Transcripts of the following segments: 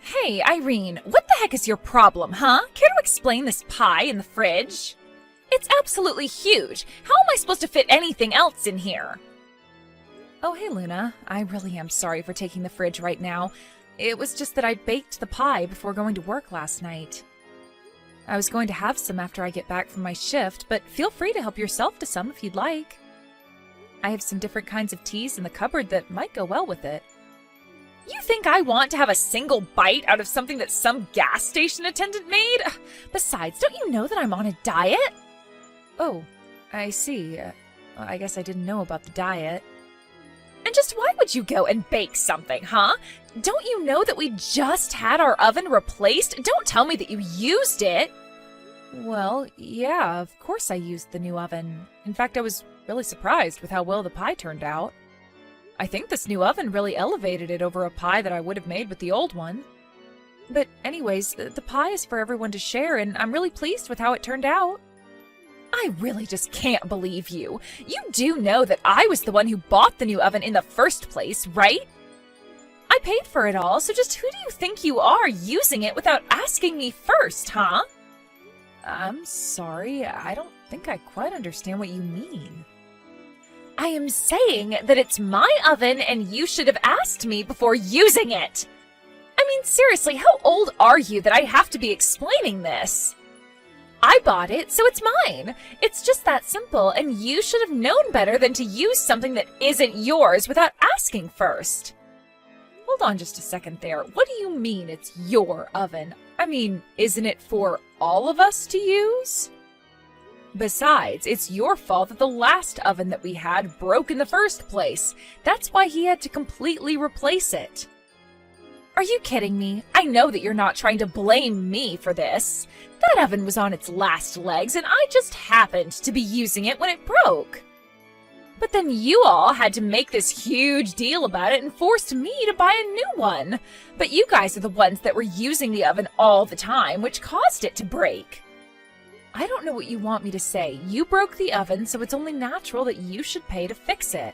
Hey, Irene, what the heck is your problem, huh? Care to explain this pie in the fridge? It's absolutely huge. How am I supposed to fit anything else in here? Oh, hey, Luna. I really am sorry for taking the fridge right now. It was just that I baked the pie before going to work last night. I was going to have some after I get back from my shift, but feel free to help yourself to some if you'd like. I have some different kinds of teas in the cupboard that might go well with it. You think I want to have a single bite out of something that some gas station attendant made? Besides, don't you know that I'm on a diet? Oh, I see. I guess I didn't know about the diet. And just why would you go and bake something, huh? Don't you know that we just had our oven replaced? Don't tell me that you used it. Well, yeah, of course I used the new oven. In fact, I was really surprised with how well the pie turned out. I think this new oven really elevated it over a pie that I would have made with the old one. But anyways, the pie is for everyone to share, and I'm really pleased with how it turned out. I really just can't believe you. You do know that I was the one who bought the new oven in the first place, right? I paid for it all, so just who do you think you are using it without asking me first, huh? I'm sorry, I don't think I quite understand what you mean. I am saying that it's my oven and you should have asked me before using it. I mean, seriously, how old are you that I have to be explaining this? I bought it, so it's mine. It's just that simple, and you should have known better than to use something that isn't yours without asking first. Hold on just a second there. What do you mean it's your oven? I mean, isn't it for all of us to use? Besides, it's your fault that the last oven that we had broke in the first place. That's why he had to completely replace it. Are you kidding me? I know that you're not trying to blame me for this. That oven was on its last legs, and I just happened to be using it when it broke. But then you all had to make this huge deal about it and forced me to buy a new one. But you guys are the ones that were using the oven all the time, which caused it to break. I don't know what you want me to say. You broke the oven, so it's only natural that you should pay to fix it.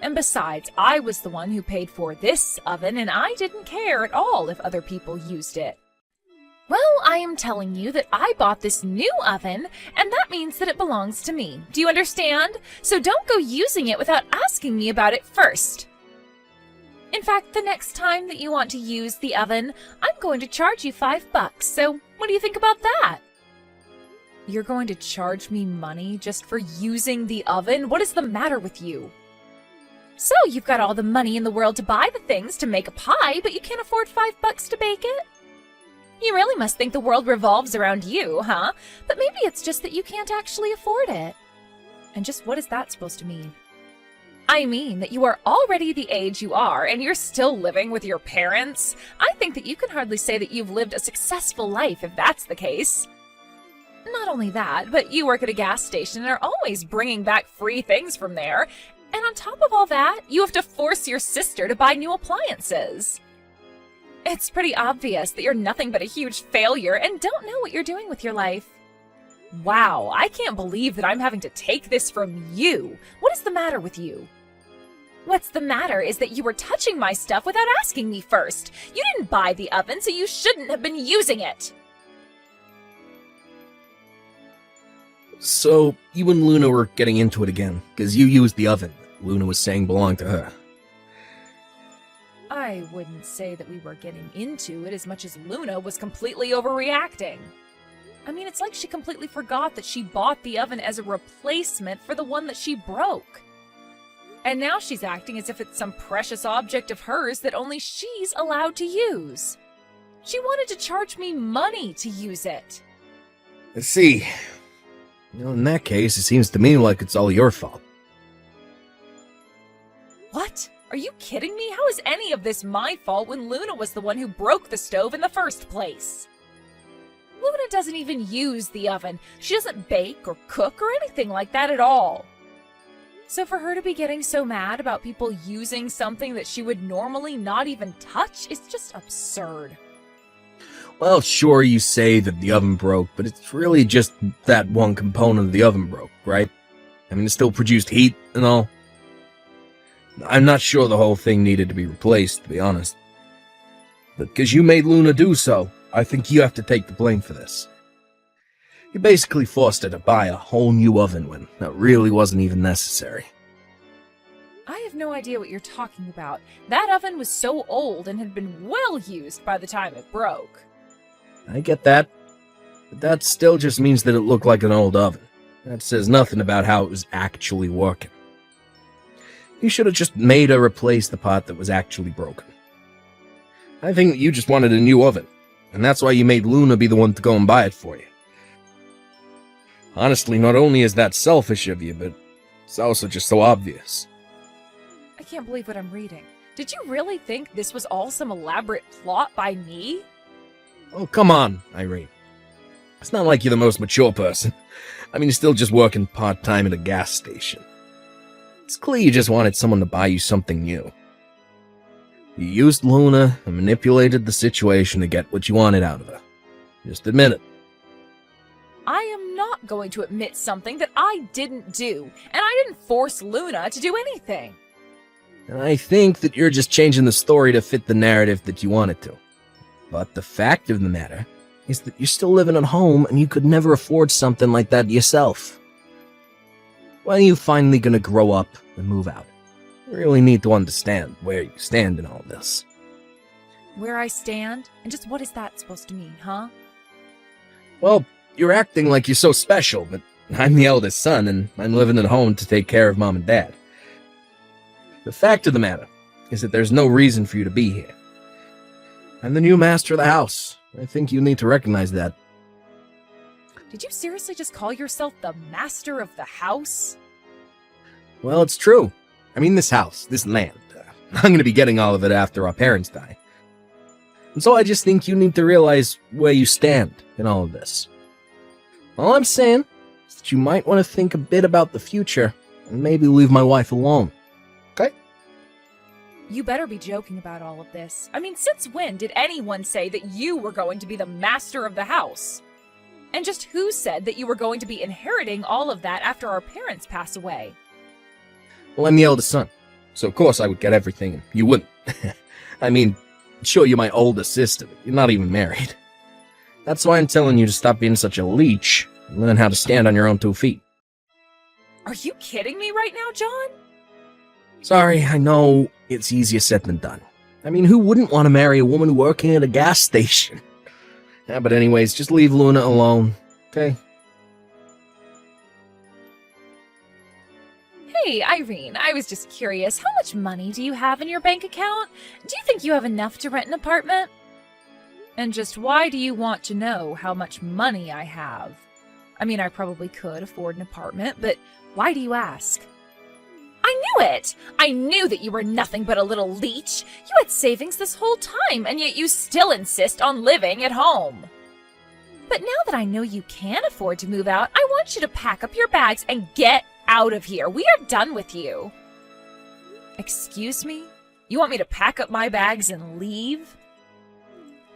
And besides, I was the one who paid for this oven, and I didn't care at all if other people used it. Well, I am telling you that I bought this new oven, and that means that it belongs to me. Do you understand? So don't go using it without asking me about it first. In fact, the next time that you want to use the oven, I'm going to charge you $5. So what do you think about that? You're going to charge me money just for using the oven? What is the matter with you? So you've got all the money in the world to buy the things to make a pie, but you can't afford $5 to bake it? You really must think the world revolves around you, huh? But maybe it's just that you can't actually afford it. And just what is that supposed to mean? I mean that you are already the age you are, and you're still living with your parents. I think that you can hardly say that you've lived a successful life if that's the case. Not only that, but you work at a gas station and are always bringing back free things from there. And on top of all that, you have to force your sister to buy new appliances. It's pretty obvious that you're nothing but a huge failure and don't know what you're doing with your life. Wow, I can't believe that I'm having to take this from you. What is the matter with you? What's the matter is that you were touching my stuff without asking me first. You didn't buy the oven, so you shouldn't have been using it. So, you and Luna were getting into it again, because you used the oven that Luna was saying belonged to her. I wouldn't say that we were getting into it as much as Luna was completely overreacting. I mean, it's like she completely forgot that she bought the oven as a replacement for the one that she broke. And now she's acting as if it's some precious object of hers that only she's allowed to use. She wanted to charge me money to use it. I see. In that case, it seems to me like it's all your fault. What? Are you kidding me? How is any of this my fault when Luna was the one who broke the stove in the first place? Luna doesn't even use the oven. She doesn't bake or cook or anything like that at all. So for her to be getting so mad about people using something that she would normally not even touch is just absurd. Well, sure, you say that the oven broke, but it's really just that one component of the oven broke, right? I mean, it still produced heat and all. I'm not sure the whole thing needed to be replaced, to be honest. But because you made Luna do so, I think you have to take the blame for this. You basically forced her to buy a whole new oven when that really wasn't even necessary. I have no idea what you're talking about. That oven was so old and had been well used by the time it broke. I get that, but that still just means that it looked like an old oven. That says nothing about how it was actually working. You should have just made her replace the part that was actually broken. I think that you just wanted a new oven, and that's why you made Luna be the one to go and buy it for you. Honestly, not only is that selfish of you, but it's also just so obvious. I can't believe what I'm reading. Did you really think this was all some elaborate plot by me? Oh, come on, Irene. It's not like you're the most mature person. I mean, you're still just working part-time at a gas station. It's clear you just wanted someone to buy you something new. You used Luna and manipulated the situation to get what you wanted out of her. Just admit it. I am not going to admit something that I didn't do, and I didn't force Luna to do anything. And I think that you're just changing the story to fit the narrative that you want it to. But the fact of the matter is that you're still living at home and you could never afford something like that yourself. When are you finally gonna grow up and move out? You really need to understand where you stand in all this. Where I stand? And just what is that supposed to mean, huh? Well, you're acting like you're so special, but I'm the eldest son and I'm living at home to take care of Mom and Dad. The fact of the matter is that there's no reason for you to be here. I'm the new master of the house. I think you need to recognize that. Did you seriously just call yourself the master of the house? Well, it's true. I mean, this house, this land. I'm going to be getting all of it after our parents die. And so I just think you need to realize where you stand in all of this. All I'm saying is that you might want to think a bit about the future and maybe leave my wife alone. Okay? You better be joking about all of this. I mean, since when did anyone say that you were going to be the master of the house? And just who said that you were going to be inheriting all of that after our parents pass away? Well, I'm the eldest son, so of course I would get everything, and you wouldn't. I mean, sure, you're my older sister, but you're not even married. That's why I'm telling you to stop being such a leech and learn how to stand on your own 2 feet. Are you kidding me right now, John? Sorry, I know it's easier said than done. I mean, who wouldn't want to marry a woman working at a gas station? Yeah, but anyways, just leave Luna alone, okay? Hey, Irene, I was just curious. How much money do you have in your bank account? Do you think you have enough to rent an apartment? And just why do you want to know how much money I have? I mean, I probably could afford an apartment, but why do you ask? I knew it! I knew that you were nothing but a little leech. You had savings this whole time, and yet you still insist on living at home. But now that I know you can afford to move out, I want you to pack up your bags and get out of here. We are done with you. Excuse me? You want me to pack up my bags and leave?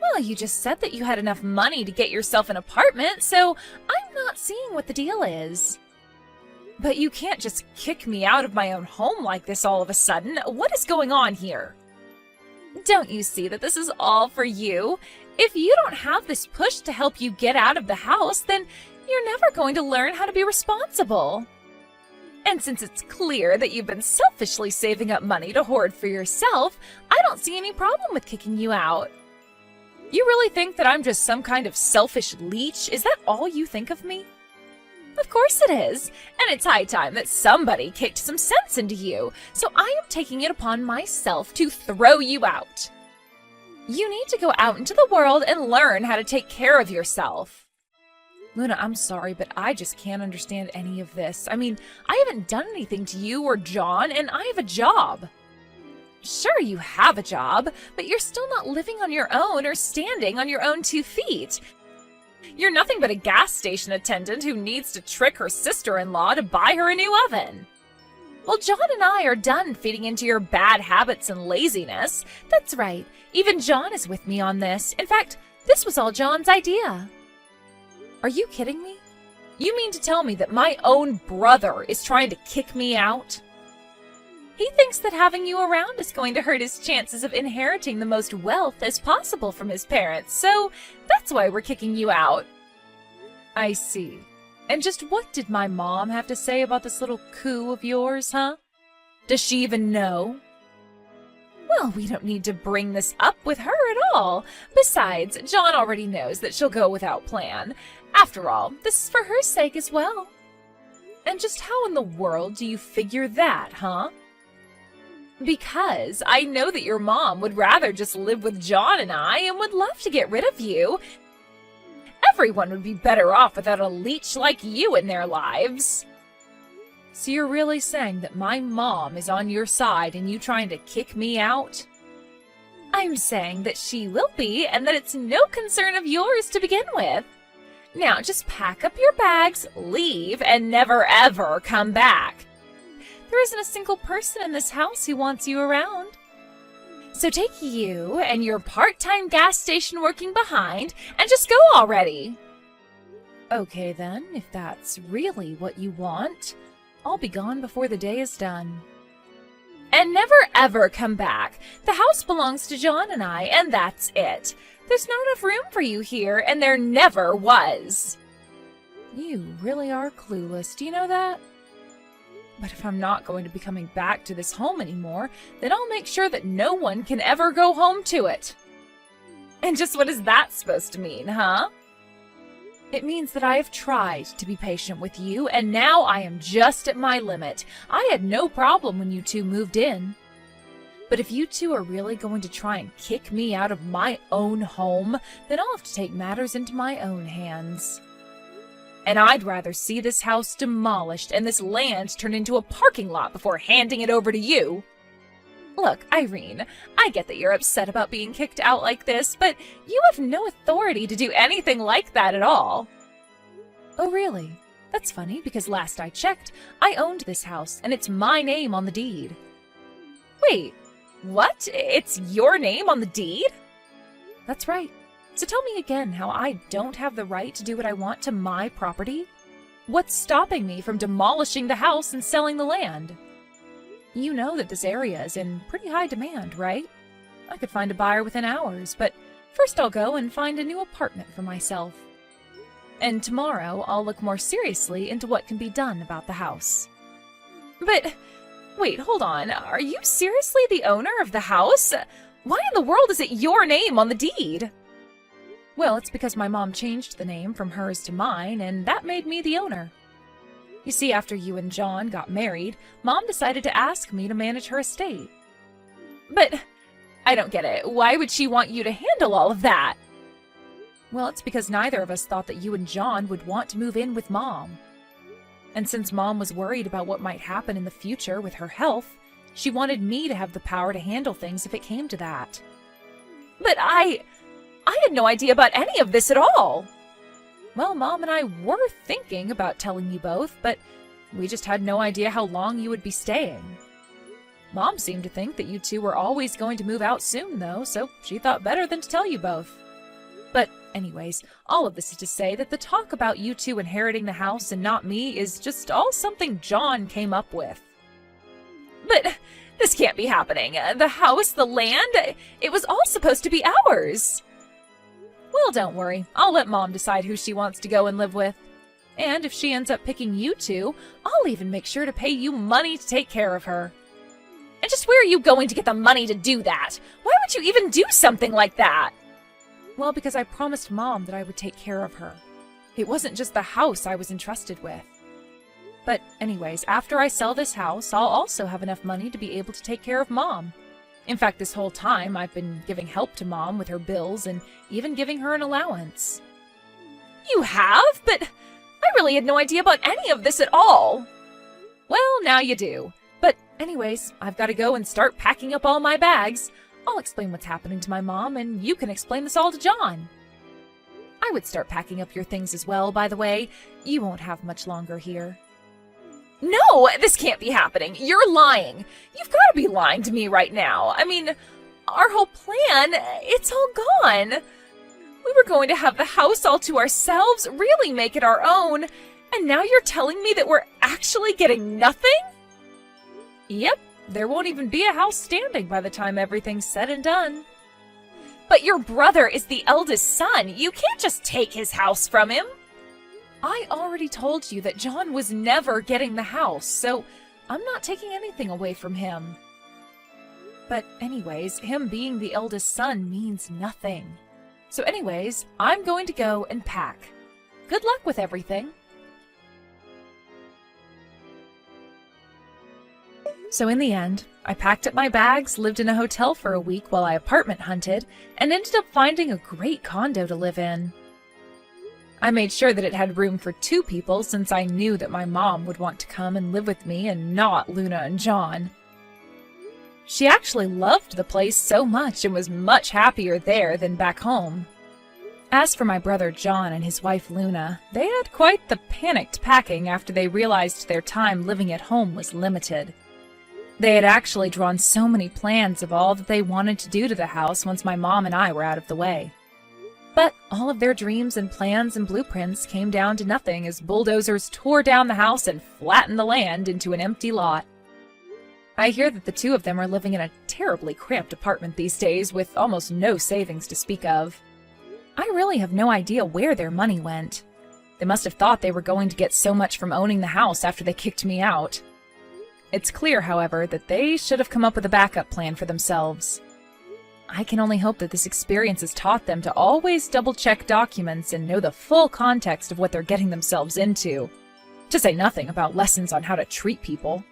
Well, you just said that you had enough money to get yourself an apartment, so I'm not seeing what the deal is. But you can't just kick me out of my own home like this all of a sudden. What is going on here? Don't you see that this is all for you? If you don't have this push to help you get out of the house, then you're never going to learn how to be responsible. And since it's clear that you've been selfishly saving up money to hoard for yourself, I don't see any problem with kicking you out. You really think that I'm just some kind of selfish leech? Is that all you think of me? Of course it is, and it's high time that somebody kicked some sense into you, so I am taking it upon myself to throw you out. You need to go out into the world and learn how to take care of yourself. Luna, I'm sorry, but I just can't understand any of this. I mean, I haven't done anything to you or John, and I have a job. Sure, you have a job, but you're still not living on your own or standing on your own 2 feet. You're nothing but a gas station attendant who needs to trick her sister-in-law to buy her a new oven. Well, John and I are done feeding into your bad habits and laziness. That's right, even John is with me on this. In fact, this was all John's idea. Are you kidding me? You mean to tell me that my own brother is trying to kick me out? He thinks that having you around is going to hurt his chances of inheriting the most wealth as possible from his parents, so that's why we're kicking you out. I see. And just what did my mom have to say about this little coup of yours, huh? Does she even know? Well, we don't need to bring this up with her at all. Besides, John already knows that she'll go without plan. After all, this is for her sake as well. And just how in the world do you figure that, huh? Because I know that your mom would rather just live with John and I and would love to get rid of you. Everyone would be better off without a leech like you in their lives. So you're really saying that my mom is on your side and you trying to kick me out? I'm saying that she will be and that it's no concern of yours to begin with. Now just pack up your bags, leave, and never ever come back. There isn't a single person in this house who wants you around. So take you and your part-time gas station working behind and just go already. Okay then, if that's really what you want, I'll be gone before the day is done. And never ever come back. The house belongs to John and I, and that's it. There's not enough room for you here, and there never was. You really are clueless, do you know that? But if I'm not going to be coming back to this home anymore, then I'll make sure that no one can ever go home to it. And just what is that supposed to mean, huh? It means that I have tried to be patient with you, and now I am just at my limit. I had no problem when you two moved in. But if you two are really going to try and kick me out of my own home, then I'll have to take matters into my own hands. And I'd rather see this house demolished and this land turned into a parking lot before handing it over to you. Look, Irene, I get that you're upset about being kicked out like this, but you have no authority to do anything like that at all. Oh, really? That's funny, because last I checked, I owned this house, and it's my name on the deed. Wait, what? It's your name on the deed? That's right. So tell me again how I don't have the right to do what I want to my property? What's stopping me from demolishing the house and selling the land? You know that this area is in pretty high demand, right? I could find a buyer within hours, but first I'll go and find a new apartment for myself. And tomorrow I'll look more seriously into what can be done about the house. But, wait, hold on. Are you seriously the owner of the house? Why in the world is it your name on the deed? Well, it's because my mom changed the name from hers to mine, and that made me the owner. You see, after you and John got married, Mom decided to ask me to manage her estate. But I don't get it. Why would she want you to handle all of that? Well, it's because neither of us thought that you and John would want to move in with Mom. And since Mom was worried about what might happen in the future with her health, she wanted me to have the power to handle things if it came to that. But I had no idea about any of this at all. Well, Mom and I were thinking about telling you both, but we just had no idea how long you would be staying. Mom seemed to think that you two were always going to move out soon, though, so she thought better than to tell you both. But anyways, all of this is to say that the talk about you two inheriting the house and not me is just all something John came up with. But this can't be happening. The house, the land, it was all supposed to be ours. Well, don't worry. I'll let Mom decide who she wants to go and live with. And if she ends up picking you two, I'll even make sure to pay you money to take care of her. And just where are you going to get the money to do that? Why would you even do something like that? Well, because I promised Mom that I would take care of her. It wasn't just the house I was entrusted with. But anyways, after I sell this house, I'll also have enough money to be able to take care of Mom. In fact, this whole time, I've been giving help to Mom with her bills and even giving her an allowance. You have? But I really had no idea about any of this at all. Well, now you do. But anyways, I've got to go and start packing up all my bags. I'll explain what's happening to my mom, and you can explain this all to John. I would start packing up your things as well, by the way. You won't have much longer here. No, this can't be happening. You're lying. You've got to be lying to me right now. I mean, our whole plan, it's all gone. We were going to have the house all to ourselves, really make it our own, and now you're telling me that we're actually getting nothing? Yep, there won't even be a house standing by the time everything's said and done. But your brother is the eldest son. You can't just take his house from him. I already told you that John was never getting the house, so I'm not taking anything away from him. But anyways, him being the eldest son means nothing. So anyways, I'm going to go and pack. Good luck with everything. So in the end, I packed up my bags, lived in a hotel for a week while I apartment hunted, and ended up finding a great condo to live in. I made sure that it had room for 2 people since I knew that my mom would want to come and live with me and not Luna and John. She actually loved the place so much and was much happier there than back home. As for my brother John and his wife Luna, they had quite the panicked packing after they realized their time living at home was limited. They had actually drawn so many plans of all that they wanted to do to the house once my mom and I were out of the way. But all of their dreams and plans and blueprints came down to nothing as bulldozers tore down the house and flattened the land into an empty lot. I hear that the 2 of them are living in a terribly cramped apartment these days with almost no savings to speak of. I really have no idea where their money went. They must have thought they were going to get so much from owning the house after they kicked me out. It's clear, however, that they should have come up with a backup plan for themselves. I can only hope that this experience has taught them to always double-check documents and know the full context of what they're getting themselves into, to say nothing about lessons on how to treat people.